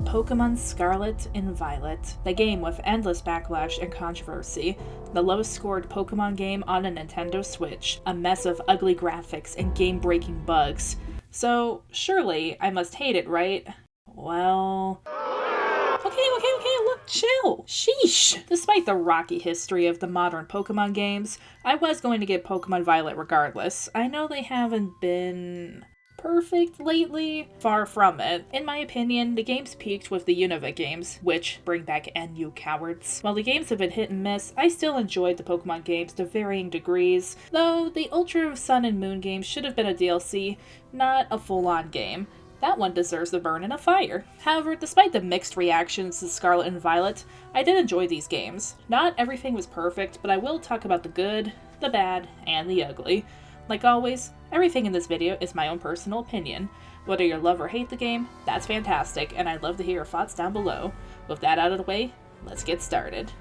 Pokemon Scarlet and Violet, the game with endless backlash and controversy, the lowest scored Pokemon game on a Nintendo Switch, a mess of ugly graphics and game-breaking bugs. So, surely I must hate it, right? Well... Okay, look, chill. Sheesh. Despite the rocky history of the modern Pokemon games, I was going to get Pokemon Violet regardless. I know they haven't been perfect lately, far from it. In my opinion, the games peaked with the Unova games, which bring back NU cowards. While the games have been hit and miss, I still enjoyed the Pokemon games to varying degrees, though the Ultra Sun and Moon games should have been a DLC, not a full-on game. That one deserves the burn in a fire. However, despite the mixed reactions to Scarlet and Violet, I did enjoy these games. Not everything was perfect, but I will talk about the good, the bad, and the ugly. Like always, everything in this video is my own personal opinion. Whether you love or hate the game, that's fantastic, and I'd love to hear your thoughts down below. With that out of the way, let's get started.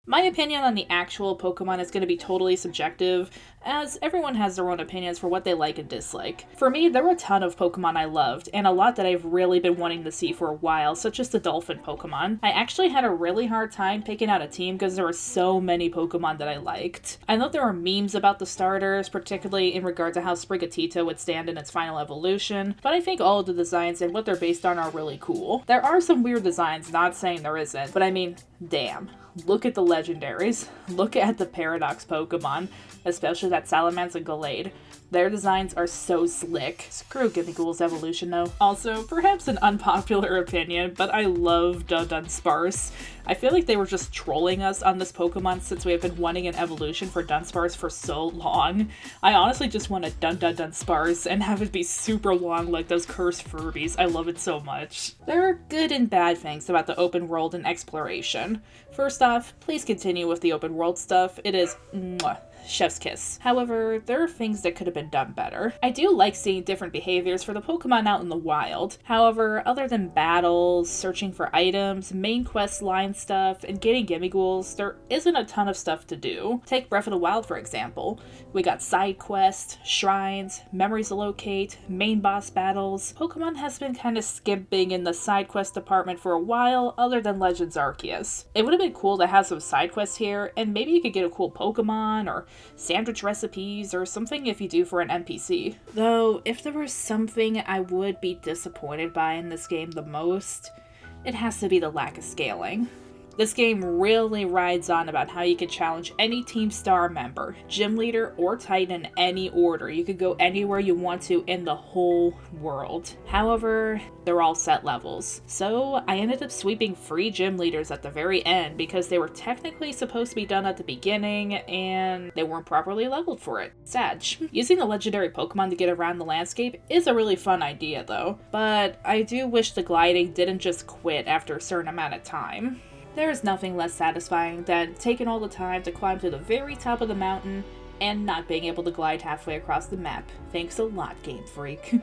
My opinion on the actual Pokemon is going to be totally subjective, as everyone has their own opinions for what they like and dislike. For me, there were a ton of Pokemon I loved, and a lot that I've really been wanting to see for a while, such as the Dolphin Pokemon. I actually had a really hard time picking out a team because there were so many Pokemon that I liked. I know there were memes about the starters, particularly in regard to how Sprigatito would stand in its final evolution, but I think all of the designs and what they're based on are really cool. There are some weird designs, not saying there isn't, but I mean, damn. Look at the legendaries. Look at the Paradox Pokemon, especially that Salamence and Gallade. Their designs are so slick. Screw Gimmighoul's evolution though. Also, perhaps an unpopular opinion, but I love Dunsparce. I feel like they were just trolling us on this Pokemon since we have been wanting an evolution for Dunsparce for so long. I honestly just want a Dunsparce and have it be super long like those cursed Furbies. I love it so much. There are good and bad things about the open world and exploration. First off, please continue with the open world stuff. It is mwah. Chef's kiss. However, there are things that could have been done better. I do like seeing different behaviors for the Pokemon out in the wild. However, other than battles, searching for items, main quest line stuff, and getting Gimmighouls, there isn't a ton of stuff to do. Take Breath of the Wild for example. We got side quests, shrines, memories to locate, main boss battles. Pokemon has been kind of skimping in the side quest department for a while, other than Legends Arceus. It would have been cool to have some side quests here, and maybe you could get a cool Pokemon, or sandwich recipes, or something if you do for an NPC. Though, if there was something I would be disappointed by in this game the most, it has to be the lack of scaling. This game really rides on about how you can challenge any Team Star member, gym leader, or Titan in any order. You could go anywhere you want to in the whole world. However, they're all set levels. So I ended up sweeping 3 gym leaders at the very end because they were technically supposed to be done at the beginning and they weren't properly leveled for it. Sad. Using the legendary Pokemon to get around the landscape is a really fun idea though, but I do wish the gliding didn't just quit after a certain amount of time. There is nothing less satisfying than taking all the time to climb to the very top of the mountain and not being able to glide halfway across the map. Thanks a lot, Game Freak.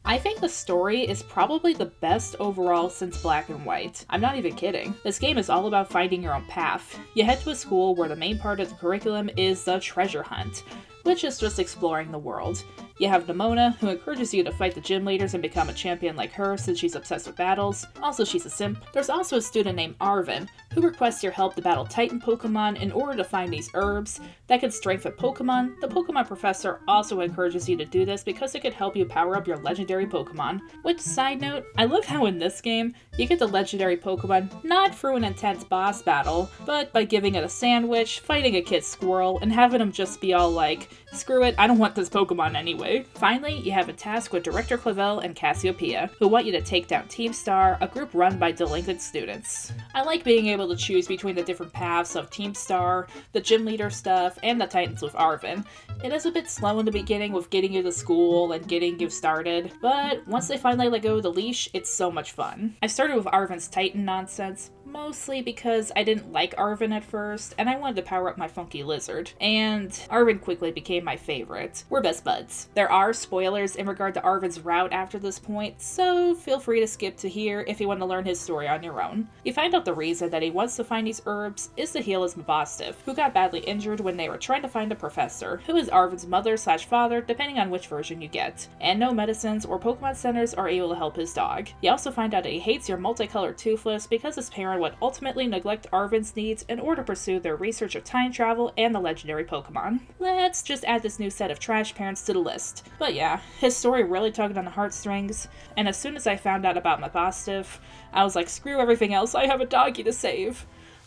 I think the story is probably the best overall since Black and White. I'm not even kidding. This game is all about finding your own path. You head to a school where the main part of the curriculum is the treasure hunt, which is just exploring the world. You have Nemona, who encourages you to fight the gym leaders and become a champion like her since she's obsessed with battles. Also, she's a simp. There's also a student named Arvin, who requests your help to battle Titan Pokemon in order to find these herbs that can strengthen Pokemon. The Pokemon Professor also encourages you to do this because it could help you power up your legendary Pokemon. Which, side note, I love how in this game, you get the legendary Pokemon not through an intense boss battle, but by giving it a sandwich, fighting a kid squirrel, and having him just be all like, screw it, I don't want this Pokemon anyway. Finally, you have a task with Director Clavel and Cassiopeia, who want you to take down Team Star, a group run by delinquent students. I like being able to choose between the different paths of Team Star, the gym leader stuff, and the Titans with Arvin. It is a bit slow in the beginning with getting you to school and getting you started, but once they finally let go of the leash, it's so much fun. I started with Arvin's Titan nonsense, mostly because I didn't like Arven at first, and I wanted to power up my funky lizard. And Arven quickly became my favorite. We're best buds. There are spoilers in regard to Arven's route after this point, so feel free to skip to here if you want to learn his story on your own. You find out the reason that he wants to find these herbs is to heal his Mabosstiff, who got badly injured when they were trying to find a professor, who is Arven's mother/father depending on which version you get, and no medicines or Pokemon centers are able to help his dog. You also find out that he hates your multicolored Toothless because his parent would ultimately neglect Arven's needs in order to pursue their research of time travel and the legendary Pokemon. Let's just add this new set of trash parents to the list. But yeah, his story really tugged on the heartstrings, and as soon as I found out about Mabosstiff, I was like, screw everything else, I have a doggy to save.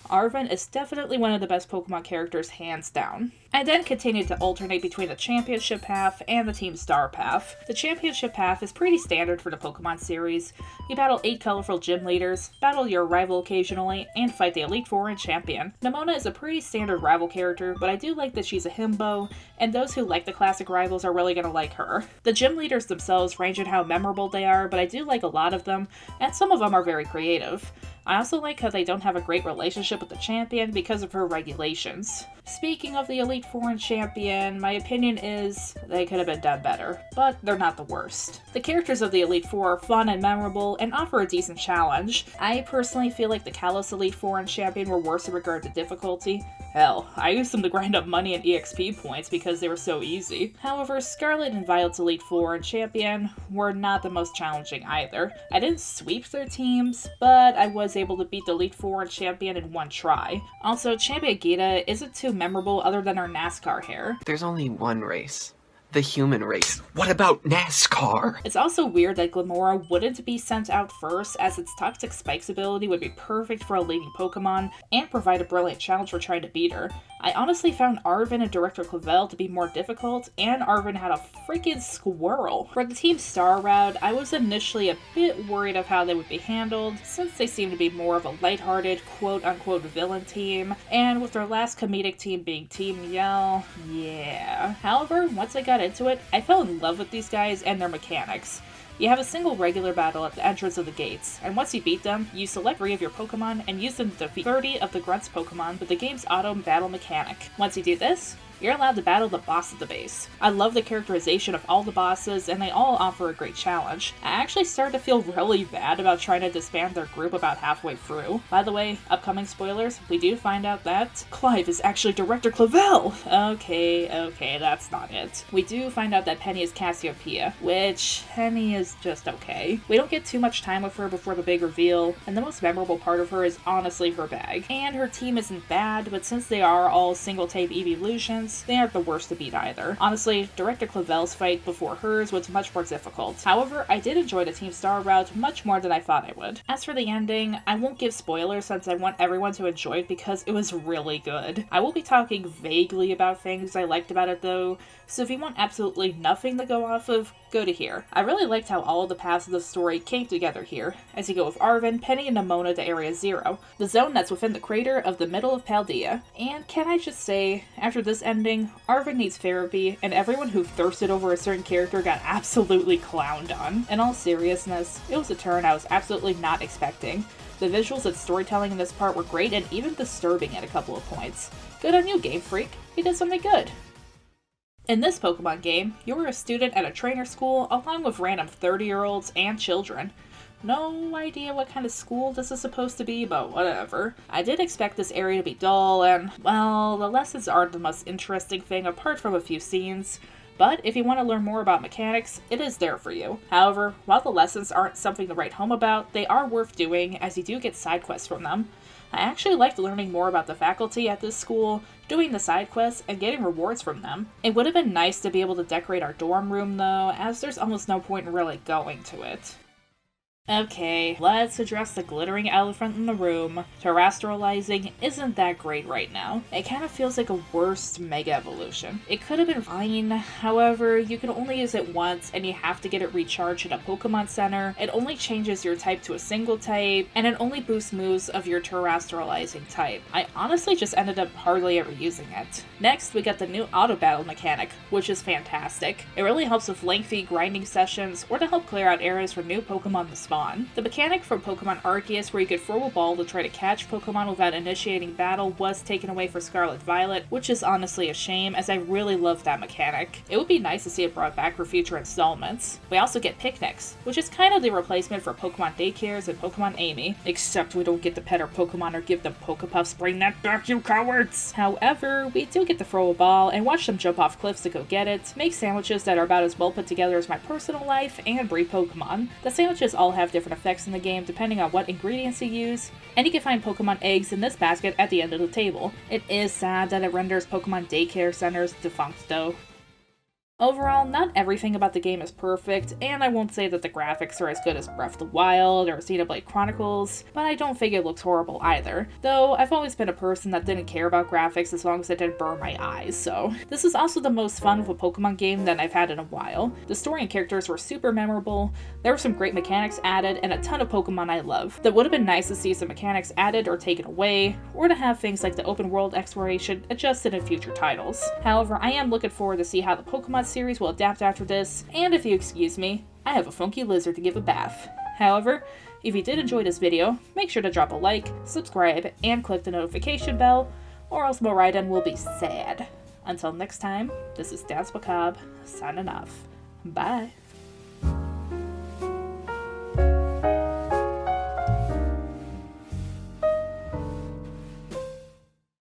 Arven is definitely one of the best Pokemon characters, hands down. I then continued to alternate between the Championship path and the Team Star path. The Championship path is pretty standard for the Pokemon series. You battle 8 colorful gym leaders, battle your rival occasionally, and fight the Elite Four and Champion. Nemona is a pretty standard rival character, but I do like that she's a himbo, and those who like the classic rivals are really gonna like her. The gym leaders themselves range in how memorable they are, but I do like a lot of them, and some of them are very creative. I also like how they don't have a great relationship with the champion because of her regulations. Speaking of the Elite Four and Champion, my opinion is they could have been done better, but they're not the worst. The characters of the Elite Four are fun and memorable and offer a decent challenge. I personally feel like the Kalos Elite Four and Champion were worse in regard to difficulty. Hell, I used them to grind up money and EXP points because they were so easy. However, Scarlet and Violet's Elite Four and Champion were not the most challenging either. I didn't sweep their teams, but I was able to beat the Elite Four and Champion in one try. Also, Champion Gita isn't too memorable other than her NASCAR hair. There's only one race. The human race. What about NASCAR? It's also weird that Glamora wouldn't be sent out first, as its Toxic Spikes ability would be perfect for a leading Pokemon and provide a brilliant challenge for trying to beat her. I honestly found Arven and Director Clavel to be more difficult, and Arven had a freaking squirrel. For the Team Star route, I was initially a bit worried of how they would be handled, since they seem to be more of a lighthearted, quote-unquote villain team, and with their last comedic team being Team Yell, yeah. However, once I got into it, I fell in love with these guys and their mechanics. You have a single regular battle at the entrance of the gates, and once you beat them, you select 3 of your Pokemon and use them to defeat 30 of the Grunt's Pokemon with the game's auto battle mechanic. Once you do this, you're allowed to battle the boss at the base. I love the characterization of all the bosses, and they all offer a great challenge. I actually started to feel really bad about trying to disband their group about halfway through. By the way, upcoming spoilers, we do find out that Clive is actually Director Clavel! Okay, that's not it. We do find out that Penny is Cassiopeia, which Penny is just okay. We don't get too much time with her before the big reveal, and the most memorable part of her is honestly her bag. And her team isn't bad, but since they are all single-type evolutions, they aren't the worst to beat either. Honestly, Director Clavel's fight before hers was much more difficult. However, I did enjoy the Team Star route much more than I thought I would. As for the ending, I won't give spoilers since I want everyone to enjoy it because it was really good. I will be talking vaguely about things I liked about it though, so if you want absolutely nothing to go off of, go to here. I really liked how all of the paths of the story came together here, as you go with Arven, Penny, and Nemona to Area 0, the zone that's within the crater of the middle of Paldea. And can I just say, after this ending, Arven needs therapy, and everyone who thirsted over a certain character got absolutely clowned on. In all seriousness, it was a turn I was absolutely not expecting. The visuals and storytelling in this part were great and even disturbing at a couple of points. Good on you, Game Freak. You did something good. In this Pokemon game, you are a student at a trainer school along with random 30-year-olds and children. No idea what kind of school this is supposed to be, but whatever. I did expect this area to be dull and, well, the lessons aren't the most interesting thing apart from a few scenes. But if you want to learn more about mechanics, it is there for you. However, while the lessons aren't something to write home about, they are worth doing as you do get side quests from them. I actually liked learning more about the faculty at this school, doing the side quests, and getting rewards from them. It would have been nice to be able to decorate our dorm room though, as there's almost no point in really going to it. Okay, let's address the glittering elephant in the room. Terrestrializing isn't that great right now. It kind of feels like a worst Mega Evolution. It could have been fine, however, you can only use it once and you have to get it recharged at a Pokemon Center. It only changes your type to a single type, and it only boosts moves of your terrestrializing type. I honestly just ended up hardly ever using it. Next, we got the new auto battle mechanic, which is fantastic. It really helps with lengthy grinding sessions or to help clear out areas for new Pokemon to spawn. on. The mechanic from Pokemon Arceus where you could throw a ball to try to catch Pokemon without initiating battle was taken away for Scarlet Violet, which is honestly a shame as I really love that mechanic. It would be nice to see it brought back for future installments. We also get picnics, which is kind of the replacement for Pokemon daycares and Pokemon Amy, except we don't get to pet our Pokemon or give them Pokepuffs. Bring that back, you cowards! However, we do get to throw a ball and watch them jump off cliffs to go get it, make sandwiches that are about as well put together as my personal life, and breed Pokemon. The sandwiches all have different effects in the game depending on what ingredients you use, and you can find Pokemon eggs in this basket at the end of the table. It is sad that it renders Pokemon daycare centers defunct though. Overall, not everything about the game is perfect, and I won't say that the graphics are as good as Breath of the Wild or Xenoblade Chronicles, but I don't think it looks horrible either. Though, I've always been a person that didn't care about graphics as long as it didn't burn my eyes, so. This is also the most fun of a Pokemon game that I've had in a while. The story and characters were super memorable, there were some great mechanics added, and a ton of Pokemon I love. That would have been nice to see some mechanics added or taken away, or to have things like the open world exploration adjusted in future titles. However, I am looking forward to see how the Pokemon series will adapt after this, and if you excuse me, I have a funky lizard to give a bath. However, if you did enjoy this video, make sure to drop a like, subscribe, and click the notification bell, or else Moraiden will be sad. Until next time, this is Dance Macabre, signing off. Bye.